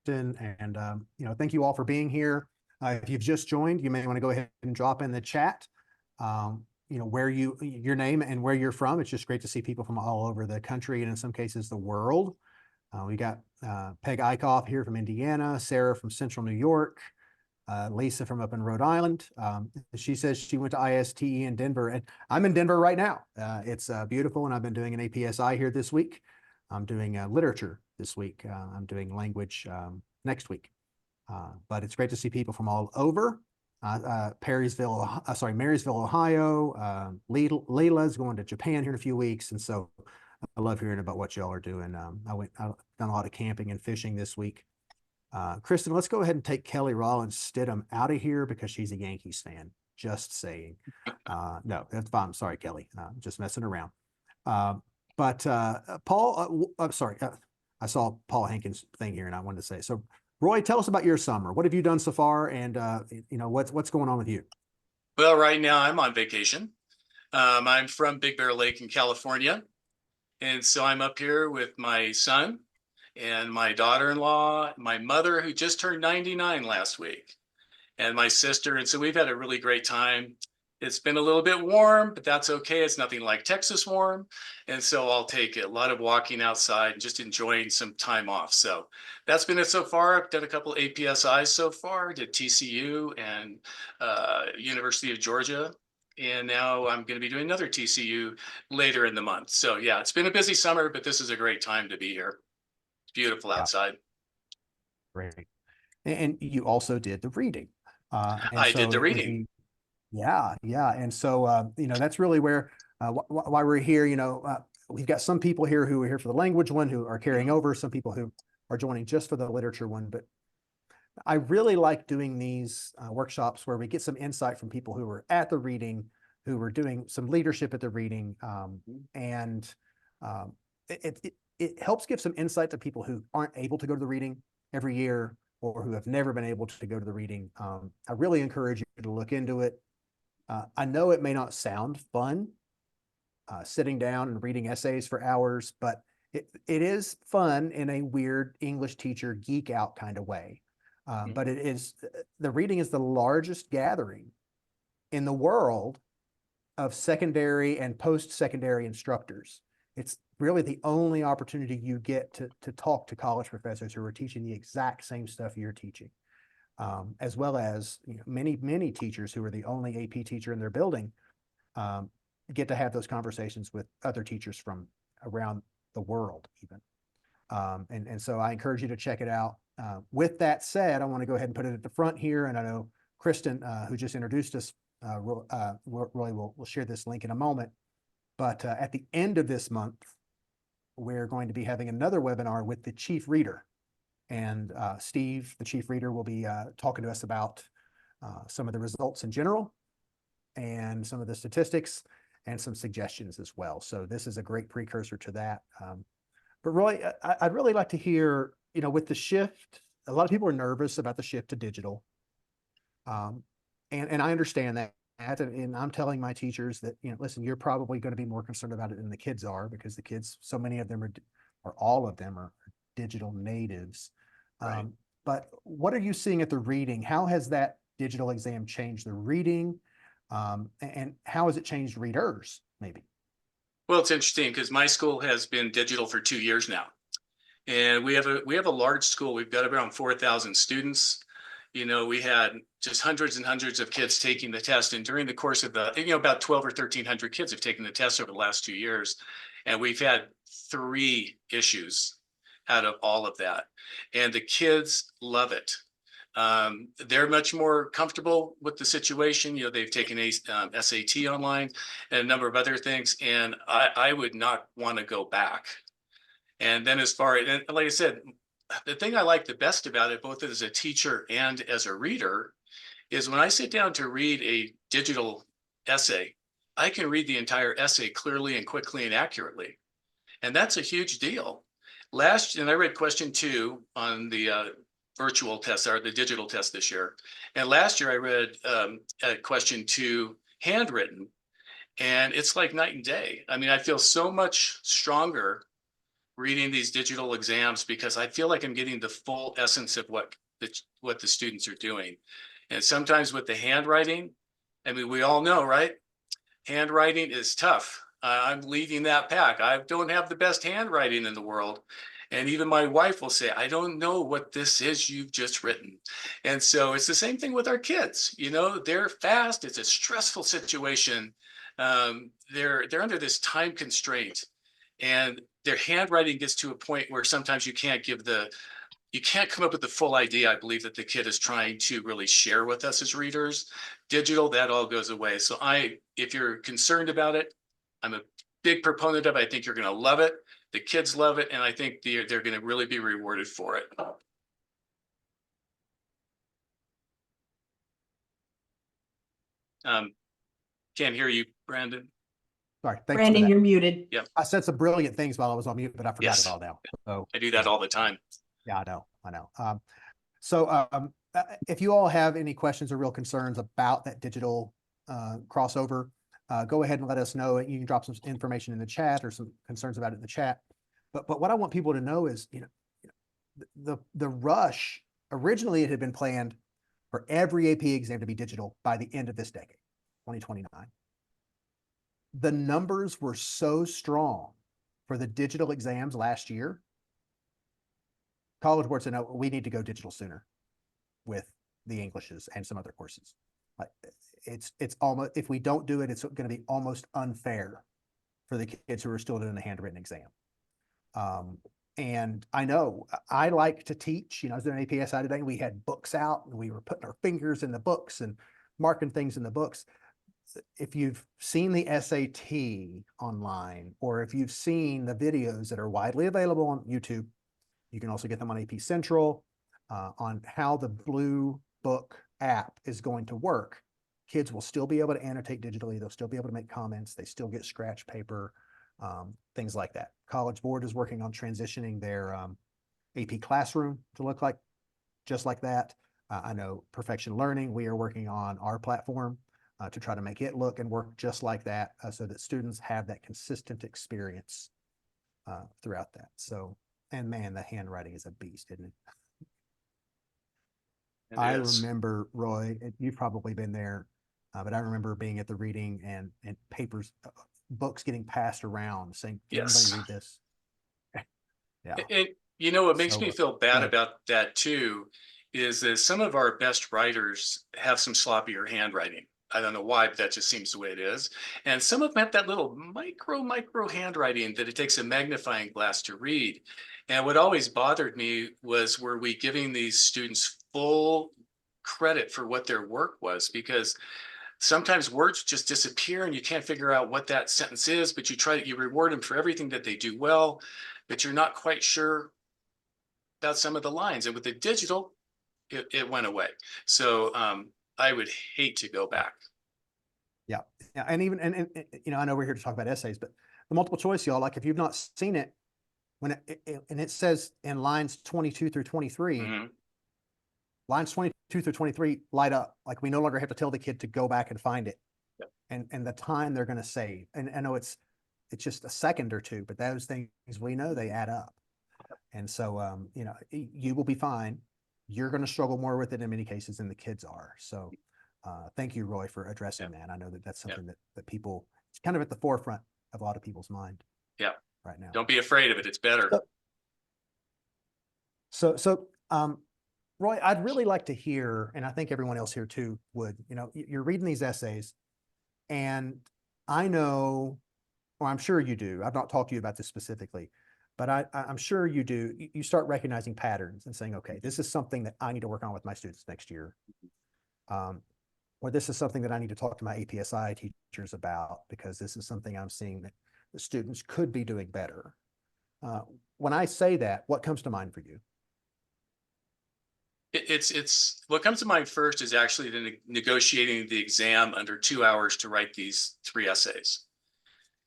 And thank you all for being here. If you've just joined, you may want to go ahead and drop in the chat, where your name and where you're from. It's just great to see people from all over the country and in some cases the world. We got Peg Eichhoff here from Indiana, Sarah from Central New York, Lisa from up in Rhode Island. She says she went to ISTE in Denver, and I'm in Denver right now. It's beautiful, and I've been doing an APSI here this week. I'm doing literature this week. I'm doing language next week. But it's great to see people from all over. Marysville, Ohio. Leila's going to Japan here in a few weeks, and so I love hearing about what y'all are doing. I've done a lot of camping and fishing this week. Kristen, let's go ahead and take Kelly Rollins Stidham out of here because she's a Yankees fan. Just saying. No, that's fine. I'm sorry, Kelly. Just messing around. But Paul, I'm sorry. I saw Paul Hankins' thing here, and I wanted to say, so Roy, tell us about your summer. What have you done so far, and what's going on with you? Well, right now I'm on vacation. I'm from Big Bear Lake in California, and so I'm up here with my son and my daughter-in-law, my mother, who just turned 99 last week, and my sister. And so we've had a really great time. It's been a little bit warm, but that's okay. It's nothing like Texas warm. And so I'll take it. A lot of walking outside and just enjoying some time off. So that's been it so far. I've done a couple APSIs so far, did TCU and University of Georgia. And now I'm going to be doing another TCU later in the month. So yeah, it's been a busy summer, but this is a great time to be here. It's beautiful outside. Great. And you also did the reading. I did the reading. Yeah. And so, that's really where, why we're here. We've got some people here who are here for the language one who are carrying over, some people who are joining just for the literature one. But I really like doing these workshops where we get some insight from people who were at the reading, who were doing some leadership at the reading. It helps give some insight to people who aren't able to go to the reading every year or who have never been able to go to the reading. I really encourage you to look into it. I know it may not sound fun sitting down and reading essays for hours, but it is fun in a weird English teacher geek out kind of way. But the reading is the largest gathering in the world of secondary and post-secondary instructors. It's really the only opportunity you get to talk to college professors who are teaching the exact same stuff you're teaching. As well as many teachers who are the only AP teacher in their building get to have those conversations with other teachers from around the world even. And so I encourage you to check it out. With that said, I want to go ahead and put it at the front here. And I know Kristen, who just introduced us, Roy will share this link in a moment. But at the end of this month, we're going to be having another webinar with the chief reader. And Steve, the chief reader, will be talking to us about some of the results in general and some of the statistics and some suggestions as well. So this is a great precursor to that. But Roy, I'd really like to hear, with the shift, a lot of people are nervous about the shift to digital. And I understand that. And I'm telling my teachers that, listen, you're probably going to be more concerned about it than the kids are, because the kids, so many of them or all of them are digital natives. Right. But what are you seeing at the reading? How has that digital exam changed the reading? And how has it changed readers, maybe? Well, it's interesting because my school has been digital for 2 years now. And we have a large school. We've got around 4,000 students. We had just hundreds and hundreds of kids taking the test. And during the course of about 12 or 1,300 kids have taken the test over the last 2 years. And we've had 3 issues out of all of that. And the kids love it. They're much more comfortable with the situation. They've taken a SAT online and a number of other things. And I would not want to go back. And then and like I said, the thing I like the best about it, both as a teacher and as a reader, is when I sit down to read a digital essay, I can read the entire essay clearly and quickly and accurately. And that's a huge deal. And I read question 2 on the virtual test or the digital test this year. And last year I read question 2 handwritten, and it's like night and day. I mean, I feel so much stronger reading these digital exams because I feel like I'm getting the full essence of what the students are doing. And sometimes with the handwriting, I mean, we all know, right? Handwriting is tough. I'm leading that pack. I don't have the best handwriting in the world. And even my wife will say, I don't know what this is you've just written. And so it's the same thing with our kids. You know, they're fast. It's a stressful situation. They're under this time constraint, and their handwriting gets to a point where sometimes you can't come up with the full idea, I believe, that the kid is trying to really share with us as readers. Digital, that all goes away. So if you're concerned about it, I'm a big proponent of it. I think you're going to love it. The kids love it. And I think they're going to really be rewarded for it. Can't hear you, Brandon. Sorry, thanks for Brandon, that. you're muted. Yep. I said some brilliant things while I was on mute, but I forgot Yes. it all now. So I do that all the time. yeah, I know. If you all have any questions or real concerns about that digital crossover, go ahead and let us know. You can drop some information in the chat or some concerns about it in the chat. But what I want people to know is, the rush, originally it had been planned for every AP exam to be digital by the end of this decade, 2029. The numbers were so strong for the digital exams last year. College Board said, no, we need to go digital sooner with the Englishes and some other courses. Like it's almost, if we don't do it, it's going to be almost unfair for the kids who are still doing the handwritten exam. And I know I like to teach, I was doing an APSI today, and we had books out and we were putting our fingers in the books and marking things in the books. If you've seen the SAT online, or if you've seen the videos that are widely available on YouTube, you can also get them on AP Central, on how the Blue Book app is going to work. Kids will still be able to annotate digitally. They'll still be able to make comments. They still get scratch paper, things like that. College Board is working on transitioning their AP Classroom to look like just like that. I know PerfectionLearning, we are working on our platform to try to make it look and work just like that, so that students have that consistent experience throughout that. So, and man, the handwriting is a beast, isn't it? I remember, Roy, you've probably been there, but I remember being at the reading and papers, books getting passed around saying, "Did anybody read this?" Yeah. What makes me feel bad about that too is that some of our best writers have some sloppier handwriting. I don't know why, but that just seems the way it is. And some of them have that little micro handwriting that it takes a magnifying glass to read. And what always bothered me was, were we giving these students full credit for what their work was? Because sometimes words just disappear and you can't figure out what that sentence is, but you reward them for everything that they do well, but you're not quite sure about some of the lines. And with the digital, it went away. So I would hate to go back. Yeah. And even, and I know we're here to talk about essays, but the multiple choice, y'all, like if you've not seen it, when it says in lines 22 through 23, lines 22 through 23 light up. Like we no longer have to tell the kid to go back and find it. Yep. And the time they're going to save. And I know it's just a second or two, but those things we know they add up. And so, you will be fine. You're going to struggle more with it in many cases than the kids are. So thank you, Roy, for addressing that. I know that that's something that people, it's kind of at the forefront of a lot of people's mind. Yeah. Right now. Don't be afraid of it. It's better. So, Roy, I'd really like to hear, and I think everyone else here too would, you're reading these essays, and I know, or I'm sure you do, I've not talked to you about this specifically, but I'm sure you do, you start recognizing patterns and saying, okay, this is something that I need to work on with my students next year. Or this is something that I need to talk to my APSI teachers about, because this is something I'm seeing that the students could be doing better. When I say that, what comes to mind for you? It's what comes to mind first is actually negotiating the exam under 2 hours to write these 3 essays.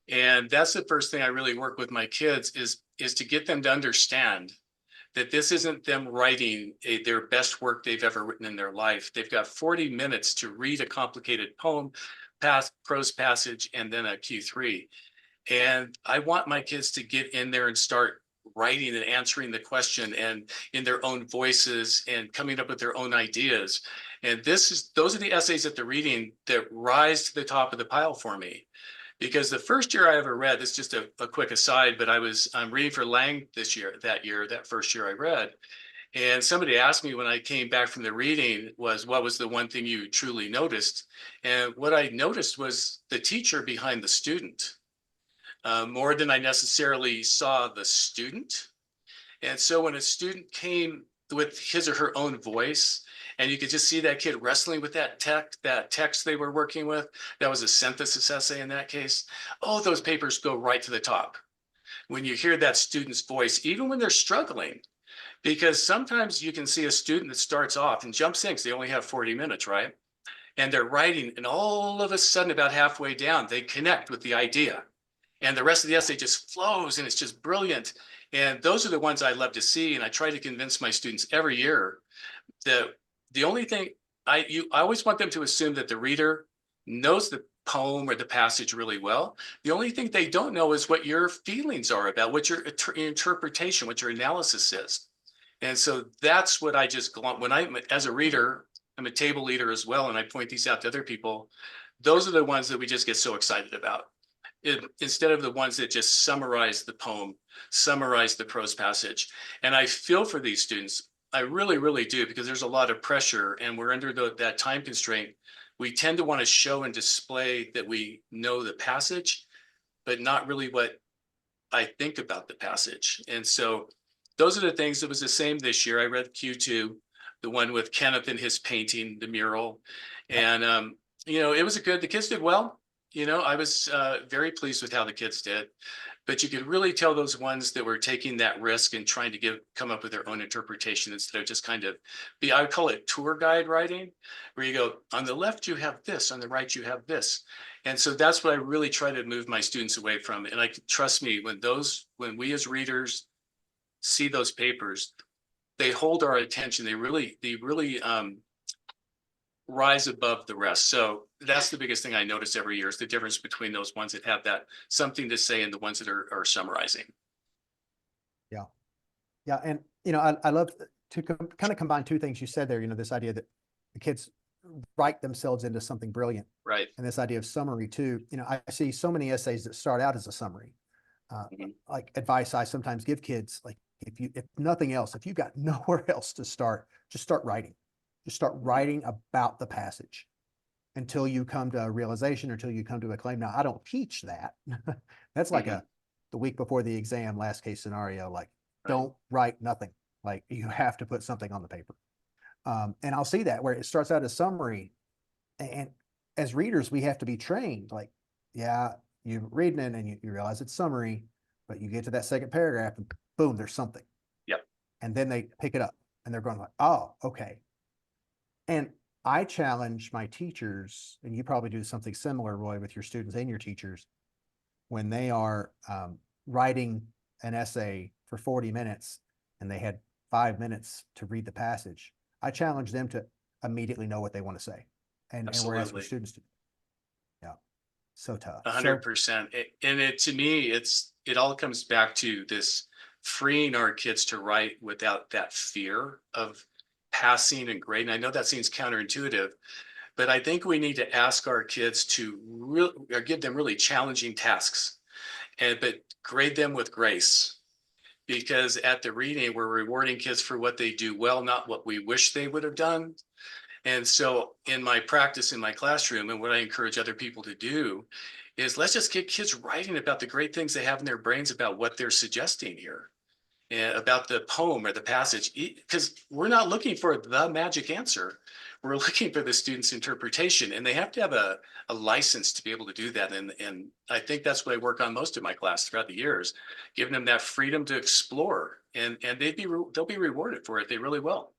And that's the first thing I really work with my kids is to get them to understand that this isn't them writing their best work they've ever written in their life. They've got 40 minutes to read a complicated poem, prose passage, and then a Q3. And I want my kids to get in there and start writing and answering the question and in their own voices and coming up with their own ideas. And those are the essays that they're reading that rise to the top of the pile for me. Because the first year I ever read, this is just a quick aside, but I'm reading for Lang that first year I read. And somebody asked me when I came back from the reading what was the one thing you truly noticed? And what I noticed was the teacher behind the student, more than I necessarily saw the student. And so when a student came with his or her own voice, and you could just see that kid wrestling with that text they were working with, that was a synthesis essay in that case. Oh, those papers go right to the top. When you hear that student's voice, even when they're struggling, because sometimes you can see a student that starts off and jumps in because they only have 40 minutes, right? And they're writing, and all of a sudden, about halfway down, they connect with the idea. And the rest of the essay just flows and it's just brilliant. And those are the ones I love to see. And I try to convince my students every year that the only thing I always want them to assume that the reader knows the poem or the passage really well. The only thing they don't know is what your feelings are about, what your interpretation, what your analysis is. And so that's what I just when as a reader, I'm a table leader as well, and I point these out to other people. Those are the ones that we just get so excited about. Instead of the ones that just summarize the poem, summarize the prose passage. And I feel for these students. I really, really do, because there's a lot of pressure and we're under that time constraint. We tend to want to show and display that we know the passage, but not really what I think about the passage. And so those are the things that was the same this year. I read Q2, the one with Kenneth and his painting, the mural. And, it was the kids did well. I was very pleased with how the kids did, but you could really tell those ones that were taking that risk and trying to come up with their own interpretation instead of just kind of I would call it tour guide writing, where you go, on the left, you have this, on the right, you have this. And so that's what I really try to move my students away from. And trust me, when we as readers see those papers, they hold our attention. They really rise above the rest. So that's the biggest thing I notice every year is the difference between those ones that have that something to say and the ones that are summarizing. Yeah. Yeah. And, I love to kind of combine two things you said there, this idea that the kids write themselves into something brilliant. Right. And this idea of summary too. I see so many essays that start out as a summary. Like advice I sometimes give kids, like if nothing else, if you've got nowhere else to start, just start writing. Just start writing about the passage until you come to a realization, or until you come to a claim. Now, I don't teach that. That's like the week before the exam, last case scenario, like don't write nothing. Like you have to put something on the paper. And I'll see that where it starts out as summary. And as readers, we have to be trained. Like, yeah, you're reading it and you realize it's summary, but you get to that second paragraph and boom, there's something. Yep. And then they pick it up and they're going like, oh, okay. And I challenge my teachers, and you probably do something similar, Roy, with your students and your teachers, when they are writing an essay for 40 minutes and they had 5 minutes to read the passage. I challenge them to immediately know what they want to say. And we're asking students to. Yeah. So tough. 100%. And to me, it all comes back to this freeing our kids to write without that fear of passing and grading. I know that seems counterintuitive, but I think we need to ask our kids to give them really challenging tasks, but grade them with grace. Because at the reading, we're rewarding kids for what they do well, not what we wish they would have done. And so in my practice in my classroom, and what I encourage other people to do is let's just get kids writing about the great things they have in their brains about what they're suggesting here. About the poem or the passage, because we're not looking for the magic answer. We're looking for the student's interpretation, and they have to have a license to be able to do that. And I think that's what I work on most of my class throughout the years, giving them that freedom to explore, and they'll be rewarded for it. They really will.